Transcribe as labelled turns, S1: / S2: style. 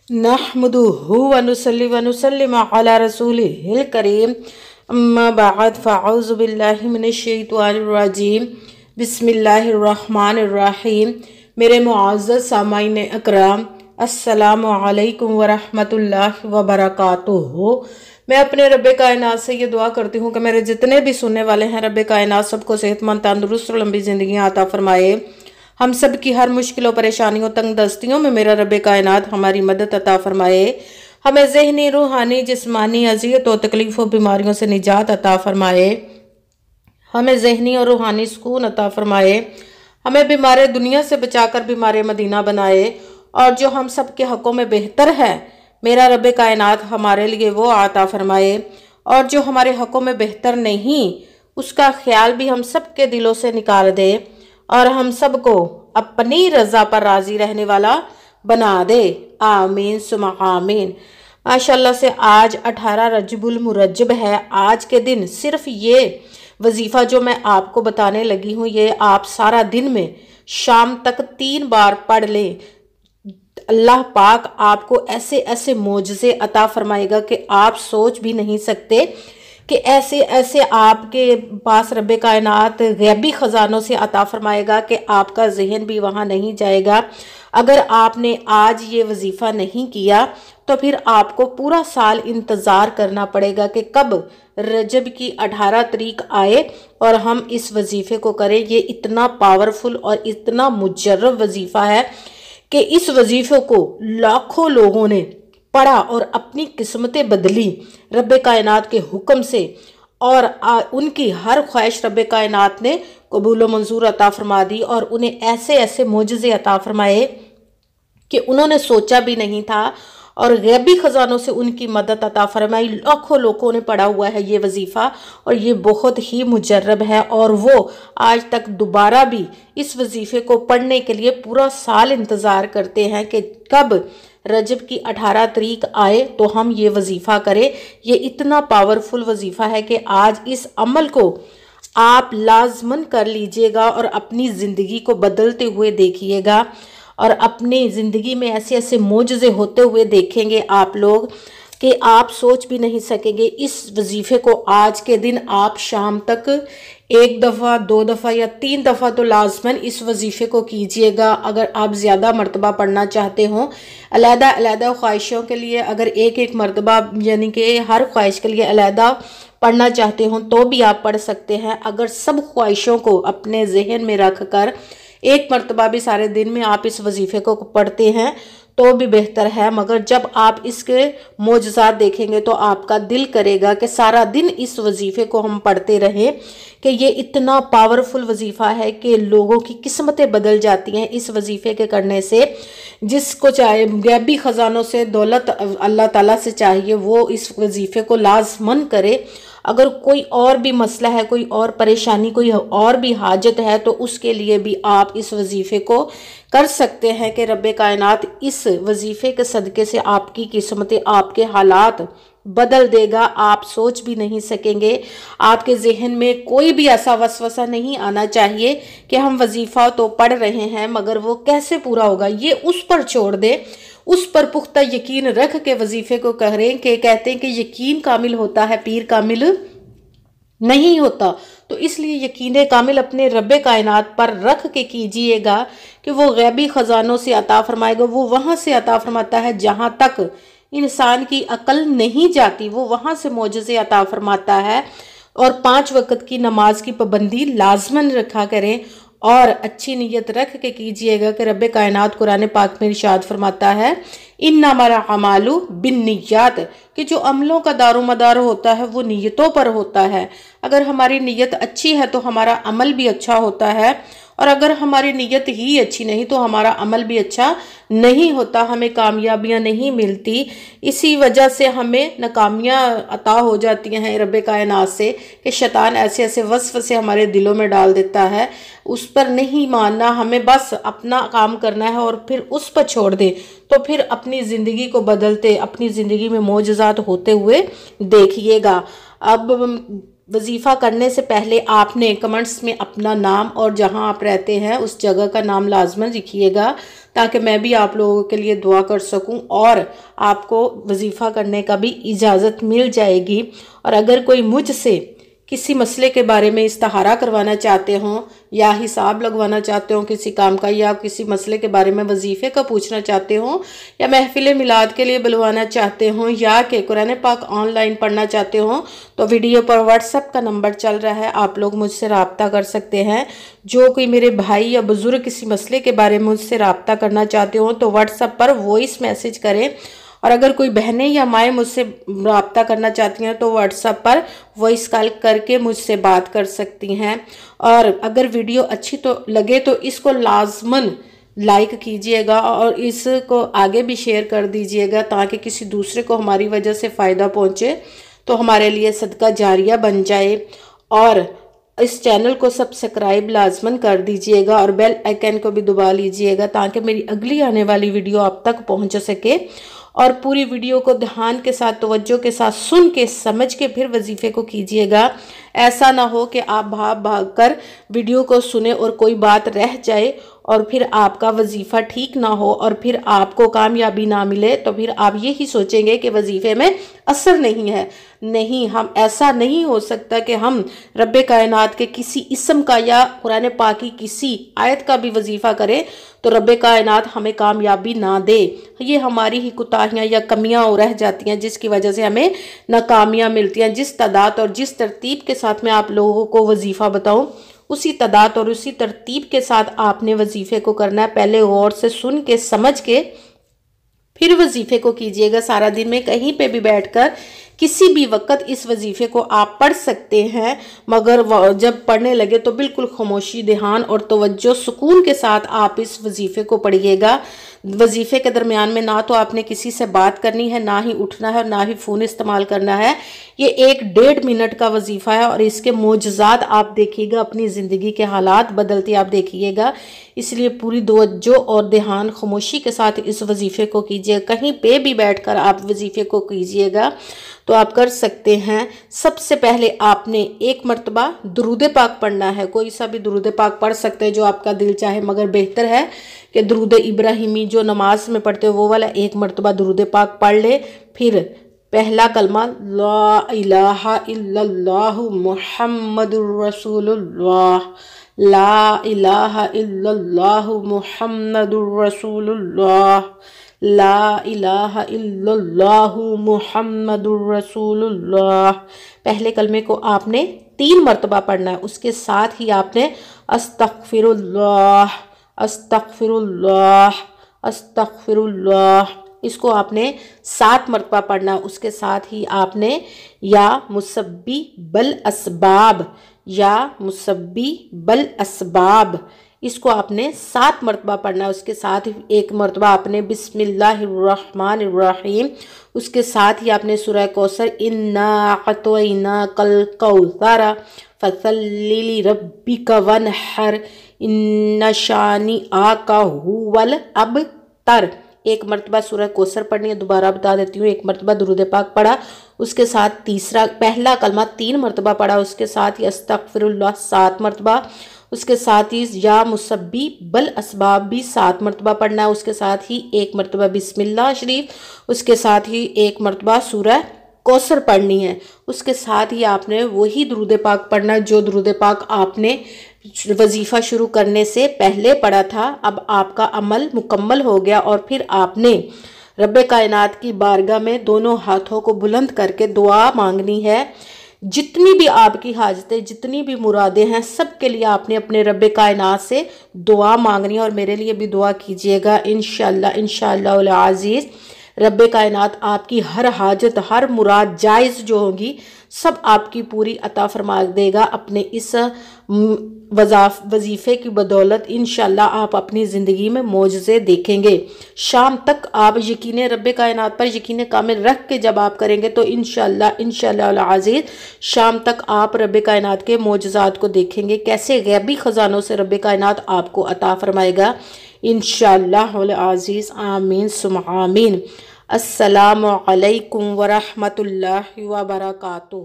S1: नहमदुहु व नुसल्ली व नुसल्लिम अला रसूलिहिल करीम अम्मा बाद फ़अऊज़ु बिल्लाहि मिनश शैतानिर रजीम बिस्मिल्लाहिर रहमानिर रहीम। मेरे मुअज़्ज़ज़ सामाईन अकराम, अस्सलामु अलैकुम व रहमतुल्लाहि व बरकातुहू। मैं अपने रब्बे कायनात से ये दुआ करती हूँ कि मेरे जितने भी सुनने वाले हैं, रब्बे कायनात सबको सेहतमंद, तंदुरुस्त और लंबी ज़िंदगी अता फरमाए। हम सब की हर मुश्किलों, परेशानियों, तंग दस्तियों में मेरा रब्बे कायनात हमारी मदद अता फरमाए। हमें ज़हनी, रूहानी, जिस्मानी अज़ियत और तकलीफ़ों, बीमारियों से निजात अता फरमाए। हमें ज़हनी और रूहानी सुकून अता फरमाए। हमें बीमार दुनिया से बचाकर बीमार मदीना बनाए। और जो हम सब के हक़ों में बेहतर है, मेरा रब्बे कायनात हमारे लिए वो अता फरमाए। और जो हमारे हक़ों में बेहतर नहीं, उसका ख्याल भी हम सब के दिलों से निकाल दे और हम सबको अपनी रज़ा पर राज़ी रहने वाला बना दे। आमीन सुमा आमीन। माशाल्लाह से आज 18 रजबुल मुरज्जब है। आज के दिन सिर्फ ये वजीफ़ा जो मैं आपको बताने लगी हूँ, ये आप सारा दिन में शाम तक 3 बार पढ़ लें। अल्लाह पाक आपको ऐसे ऐसे मोजज़े अता फरमाएगा कि आप सोच भी नहीं सकते कि ऐसे ऐसे आपके पास रब्बे कायनात गैबी ख़जानों से अता फरमाएगा कि आपका जहन भी वहाँ नहीं जाएगा। अगर आपने आज ये वजीफ़ा नहीं किया तो फिर आपको पूरा साल इंतज़ार करना पड़ेगा कि कब रजब की 18 तारीख आए और हम इस वजीफ़े को करें। ये इतना पावरफुल और इतना मुजर्रब वजीफ़ा है कि इस वजीफ़े को लाखों लोगों ने पढ़ा और अपनी किस्मतें बदली रब्बे कायनात के हुक्म से। और उनकी हर ख्वाहिश रब्बे कायनात ने कबूल मंजूर अता फरमा दी और उन्हें ऐसे ऐसे मोजज़े अता फरमाए कि उन्होंने सोचा भी नहीं था। और गैबी ख़जानों से उनकी मदद अता फरमाई। लाखों लोगों ने पढ़ा हुआ है ये वजीफ़ा और ये बहुत ही मुजर्रब है। और वो आज तक दोबारा भी इस वजीफ़े को पढ़ने के लिए पूरा साल इंतज़ार करते हैं कि कब रजब की 18 तारीख आए तो हम ये वजीफ़ा करें। ये इतना पावरफुल वजीफ़ा है कि आज इस अमल को आप लाजमन कर लीजिएगा और अपनी ज़िंदगी को बदलते हुए देखिएगा। और अपनी ज़िंदगी में ऐसे ऐसे मोजज़े होते हुए देखेंगे आप लोग कि आप सोच भी नहीं सकेंगे। इस वजीफ़े को आज के दिन आप शाम तक 1 दफ़ा, 2 दफ़ा या 3 दफ़ा तो लाजमन इस वजीफ़े को कीजिएगा। अगर आप ज़्यादा मरतबा पढ़ना चाहते हों, अलहदा अलहदा ख्वाहिशों के लिए अगर एक एक मरतबा यानी कि हर ख्वाहिश के लिए अलहदा पढ़ना चाहते हों तो भी आप पढ़ सकते हैं। अगर सब ख्वाहिशों को अपने जहन में रख कर एक मरतबा भी सारे दिन में आप इस वजीफ़े को पढ़ते हैं तो भी बेहतर है। मगर जब आप इसके मोजज़ात देखेंगे तो आपका दिल करेगा कि सारा दिन इस वजीफ़े को हम पढ़ते रहें कि ये इतना पावरफुल वजीफ़ा है कि लोगों की किस्मतें बदल जाती हैं इस वजीफ़े के करने से। जिसको चाहे गैबी ख़जानों से दौलत अल्लाह ताला से चाहिए वो इस वजीफ़े को लाजमन करे। अगर कोई और भी मसला है, कोई और परेशानी, कोई और भी हाजत है तो उसके लिए भी आप इस वजीफ़े को कर सकते हैं कि रब्बे कायनात इस वजीफ़े के सदक़े से आपकी किस्मतें, आपके हालात बदल देगा। आप सोच भी नहीं सकेंगे। आपके जहन में कोई भी ऐसा वसवसा नहीं आना चाहिए कि हम वजीफ़ा तो पढ़ रहे हैं मगर वो कैसे पूरा होगा, ये उस पर छोड़ दे। उस पर पुख्ता यकीन रख के वजीफ़े को करें कि कहते हैं कि यकीन कामिल होता है, पीर कामिल नहीं होता। तो इसलिए यकीन कामिल अपने रब्बे कायनात पर रख के कीजिएगा कि वो गैबी ख़जानों से अता फरमाएगा। वो वहाँ से अता फरमाता है जहाँ तक इंसान की अकल नहीं जाती, वो वहाँ से मोजज़े अता फरमाता है। और 5 वक्त की नमाज की पाबंदी लाजमन रखा करें और अच्छी नीयत रख के कीजिएगा कि रब्बे कायनात कुरान पाक में इरशाद फरमाता है, इन्नमल अमालु बिन्नियात, कि जो अमलों का दारोमदार होता है वो नीयतों पर होता है। अगर हमारी नीयत अच्छी है तो हमारा अमल भी अच्छा होता है और अगर हमारी नीयत ही अच्छी नहीं तो हमारा अमल भी अच्छा नहीं होता, हमें कामयाबियां नहीं मिलती। इसी वजह से हमें नाकामियां अता हो जाती हैं रब्बे कायनात से कि शैतान ऐसे ऐसे वस्वसे हमारे दिलों में डाल देता है। उस पर नहीं मानना, हमें बस अपना काम करना है और फिर उस पर छोड़ दे तो फिर अपनी ज़िंदगी को बदलते, अपनी ज़िंदगी में मोजज़ात होते हुए देखिएगा। अब وظیفہ کرنے سے پہلے آپ نے کمنٹس میں اپنا نام اور جہاں آپ رہتے ہیں اس جگہ کا نام لازماً لکھیے گا، تاکہ میں بھی آپ لوگوں کے لیے دعا کر سکوں اور آپ کو وظیفہ کرنے کا بھی اجازت مل جائے گی۔ اور اگر کوئی مجھ سے کسی مسئلے کے بارے میں استخارہ کروانا چاہتے ہوں یا حساب لگوانا چاہتے ہوں کسی کام کا، یا کسی مسئلے کے بارے میں وظیفے کا پوچھنا چاہتے ہوں، یا محفل میلاد کے لیے بلوانا چاہتے ہوں، یا کہ قرآن پاک آن لائن پڑھنا چاہتے ہوں، تو ویڈیو پر واٹس ایپ کا نمبر چل رہا ہے، آپ لوگ مجھ سے رابطہ کر سکتے ہیں۔ جو کوئی میرے بھائی یا بزرگ کسی مسئلے کے بارے میں مجھ سے رابطہ کرنا چاہتے ہوں تو واٹس ایپ پر وائس میسج کریں، اور اگر کوئی بہنیں یا مائیں مجھ سے رابطہ کرنا چاہتی ہیں تو واٹس ایپ پر وائس کال کر کے مجھ سے بات کر سکتی ہیں۔ اور اگر ویڈیو اچھی تو لگے تو اس کو لازماً لائک کیجئے گا اور اس کو آگے بھی شیئر کر دیجئے گا، تاکہ کسی دوسرے کو ہماری وجہ سے فائدہ پہنچے تو ہمارے لیے صدقہ جاریہ بن جائے۔ اور اس چینل کو سبسکرائب لازماً کر دیجئے گا اور بیل آئیکن کو بھی دبا لیجئے گا، تاکہ میری اگلی آنے والی ویڈیو آپ تک پہنچ سکے۔ اور پوری ویڈیو کو دھیان کے ساتھ، توجہ کے ساتھ سن کے سمجھ کے پھر وظیفے کو کیجئے گا۔ ایسا نہ ہو کہ آپ بھاگ کر ویڈیو کو سنیں اور کوئی بات رہ جائے اور پھر آپ کا وظیفہ ٹھیک نہ ہو اور پھر آپ کو کامیابی نہ ملے، تو پھر آپ یہی سوچیں گے کہ وظیفے میں اثر نہیں ہے۔ نہیں، ہم ایسا نہیں ہو سکتا کہ ہم رب کائنات کے کسی اسم کا یا قرآن پاک کی کسی آیت کا بھی وظیفہ کریں تو رب کائنات ہمیں کامیابی نہ دے۔ یہ ہماری ہی کوتاہیاں یا کمیاں رہ جاتی ہیں جس کی وجہ سے ہمیں ناکامیاں ملتی ہیں۔ جس تعداد اور جس ترتیب کے ساتھ میں آپ لوگوں کو وظیفہ بتاؤں، اسی تعداد اور اسی ترتیب کے ساتھ آپ نے وظیفے کو کرنا ہے۔ پہلے غور سے سن کے سمجھ کے پھر وظیفے کو کیجئے گا۔ سارا دن میں کہیں پہ بھی بیٹھ کر کسی بھی وقت اس وظیفے کو آپ پڑھ سکتے ہیں، مگر جب پڑھنے لگے تو بالکل خاموشی، دھیان اور توجہ سکون کے ساتھ آپ اس وظیفے کو پڑھیے گا۔ وظیفے کے درمیان میں نہ تو آپ نے کسی سے بات کرنی ہے، نہ ہی اٹھنا ہے اور نہ ہی فون استعمال کرنا ہے۔ یہ 1-1.5 منٹ کا وظیفہ ہے اور اس کے معجزات آپ دیکھیے گا، اپنی زندگی کے حالات بدلتے آپ دیکھیے گا۔ اس لیے پوری توجہ اور دھیان خاموشی کے ساتھ اس وظیفے کو کیجیے۔ کہیں پہ بھی بیٹھ کر آپ وظیفے کو کیجیے گا تو آپ کر سکتے ہیں۔ سب سے پہلے آپ نے 1 مرتبہ درود پاک پڑھنا ہے۔ کوئی سا بھی درود پاک پڑھ سکتے ہیں جو آپ کا دل چاہے، مگر بہتر ہے کہ درود ابراہیمی جو نماز میں پڑھتے وہ والا 1 مرتبہ درود پاک پڑھ لے۔ پھر پہلا کلمہ لا الہ الا اللہ محمد الرسول اللہ، لا الہ الا اللہ محمد الرسول اللہ، لا الہ الا اللہ محمد الرسول اللہ۔ پہلے کلمے کو آپ نے 3 مرتبہ پڑھنا ہے۔ اس کے ساتھ ہی آپ نے استغفر اللہ، استغفر اللہ، استغفر اللہ، اس کو آپ نے 7 مرتبہ پڑھنا ہے۔ اس کے ساتھ ہی آپ نے یا مسبب الاسباب، یا مسبب الاسباب، اس کو آپ نے 7 مرتبہ پڑھنا ہے۔ اس کے ساتھ 1 مرتبہ آپ نے بسم اللہ الرحمن الرحیم، اس کے ساتھ ہی آپ نے سورہ کوثر انا اعطیناک الکوثر فصلی لربک وانحر ان شانئک ھو الابتر، 1 مرتبہ سورہ کوثر پڑھنی ہے۔ دوبارہ بتا دیتی ہوں، 1 مرتبہ درود پاک پڑھا، اس کے ساتھ پہلا کلمہ 3 مرتبہ پڑھا، اس کے ساتھ ہی استغفر اللہ 7 مرتبہ، اس کے ساتھ ہی یا مسبب الاسباب بھی 7 مرتبہ پڑھنا ہے، اس کے ساتھ ہی 1 مرتبہ بسم اللہ شریف، اس کے ساتھ ہی 1 مرتبہ سورہ کوثر پڑھنی ہے۔ اس کے ساتھ ہی آپ نے وہی درود پاک پڑھنا ہے جو درود پاک آپ نے وظیفہ شروع کرنے سے پہلے پڑھا تھا۔ اب آپ کا عمل مکمل ہو گیا اور پھر آپ نے رب کائنات کی بارگاہ میں دونوں ہاتھوں کو بلند کر کے دعا مانگنی ہے۔ جتنی بھی آپ کی حاجتیں، جتنی بھی مرادیں ہیں، سب کے لیے آپ نے اپنے رب کائنات سے دعا مانگنی ہے، اور میرے لیے بھی دعا کیجیے گا۔ انشاءاللہ العزیز رب کائنات آپ کی ہر حاجت، ہر مراد جائز جو ہوگی سب آپ کی پوری عطا فرما دے گا۔ اپنے اس وظیفے کی بدولت انشاءاللہ آپ اپنی زندگی میں معجزے دیکھیں گے۔ شام تک آپ یقین رب کائنات پر یقین کامل رکھ کے جب آپ کریں گے تو انشاءاللہ العزیز شام تک آپ رب کائنات کے معجزات کو دیکھیں گے، کیسے غیبی خزانوں سے رب کائنات آپ کو عطا فرمائے گا انشاءاللہ العزیز۔ آمین ثم آمین۔ السلام علیکم ورحمۃ اللہ وبرکاتہ۔